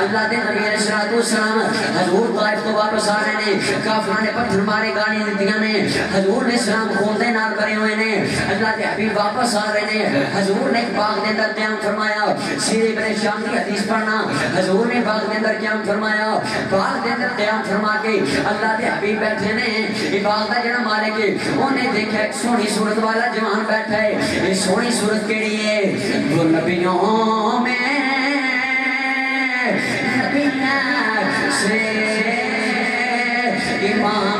اللہ دے نبی علیہ السلام حضور طائف تو واپس آ رہے ہیں کافروں نے پتھر مارے گالی دیتیاں نے حضور نے اسلام خون دے نال کرے ہوئے نے اللہ دے حبیب واپس آ رہے ہیں حضور نے ایک باغ دے اندر قیام فرمایا سیر ابن شام کی حدیث پڑھنا حضور نے باغ دے اندر قیام فرمایا باغ دے اندر قیام فرما کے اللہ دے حبیب بیٹھے نے یہ باغ دا جڑا مالک ہے انہیں دیکھا ایک سونی صورت والا جوان بیٹھا ہے یہ سونی صورت کیڑی ہے وہ نبیوں میں نبیوں سے امام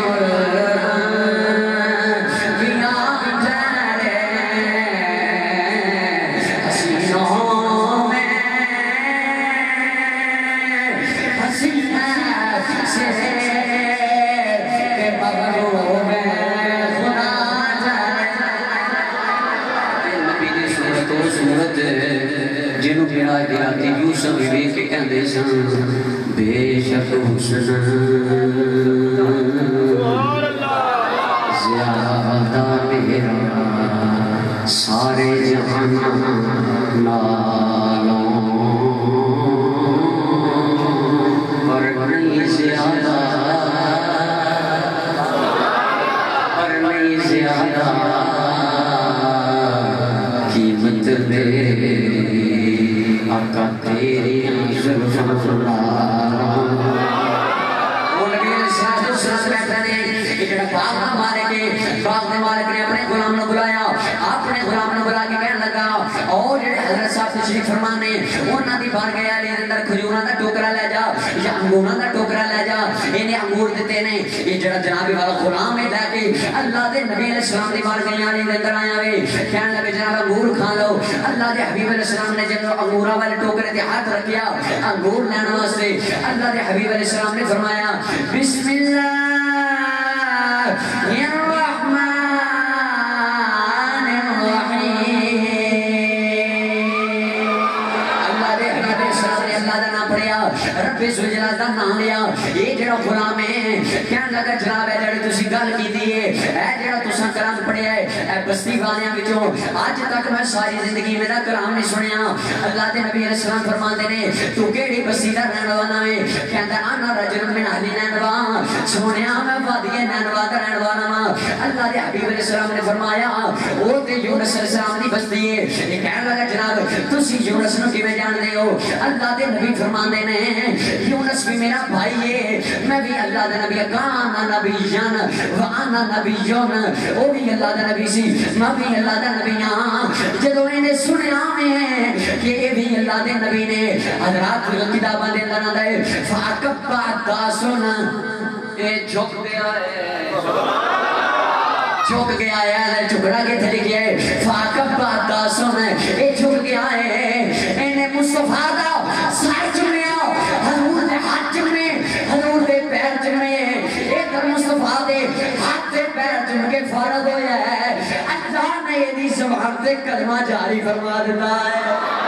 جنہوں پیڑا گراتی یوسف بھی کے کہندے سن بے شک حسن زیادہ میرا سارے جہان نالوں پر نہیں زیادہ قیمت میری آقا تیری زلفوں وہ نبی علیہ السلام بیٹھے نے جڑا باغ نہ مارے گے باغ نے مالک نے اپنے غلام نے بلایا اپنے غلام نے بلا کے کہنے لگا اور جڑے حضرت صاحب تشریف فرما نے انہاں دی بار گیا علی اندر کھجوراں دا ٹوکرا لے جا یا انگوراں دا ٹوکرا لے جا انہیں انگور دیتے نے یہ جڑا جناب والا غلام ہے لے کے اللہ دے نبی علیہ السلام دی بار گیا علی اندر آیا وے کہنے لگے جناب انگور کھا لو اللہ دے حبیب علیہ السلام نے جب انگوراں والے ٹوکرے تے ہاتھ رکھیا انگور لینے واسطے اللہ دے حبیب علیہ السلام نے فرمایا بسم اللہ الرحمن الرحیم اللہ دے حبیب علیہ السلام نے اللہ دا نام پڑھیا رب سجلہ دا نام لیا یہ جڑا غلام ہے کہنے لگا جناب ہے جڑی تسی گل کیتی ہے اے جڑا تساں کلام پڑھیا ہے اے بستی والیاں وچوں اج تک میں ساری زندگی میرا کلام نہیں سنیا اللہ دے نبی علیہ السلام فرماندے نے تو کیڑی بستی دا رہن والا ہے کہندا انا رجل من اہل نینوا سونیا میں وادی نینوا دا رہن والا ہاں اللہ دے حبیب علیہ السلام نے فرمایا او تے یونس علیہ السلام دی بستی ہے یہ کہنے لگا جناب تسی یونس نو کیویں جاندے ہو اللہ دے نبی فرماندے نے یونس بھی میرا بھائی ہے میں بھی اللہ دے نبی کانا نبیان وانا نبیون او بھی اللہ دے نبی سی میں بھی اللہ دے نبی ہاں جدوں انہیں سنیا میں کہ یہ بھی اللہ دے نبی نے حضرات کتاباں دے اندر آندا ہے فاکبا داسن اے جھک گیا ہے جھک گیا ہے جھکڑا کے تھے لکھیا ہے فاکبا داسن اے جھک گیا ہے انہیں مصطفیٰ دا سر چمیا حضور دے ہاتھ چمے حضور دے پیر چمے ایک مصطفیٰ دے ہاتھ دے پیر چم کے فارغ ہویا ہے اللہ نے یہ دی زبان سے کلمہ جاری فرما دیتا ہے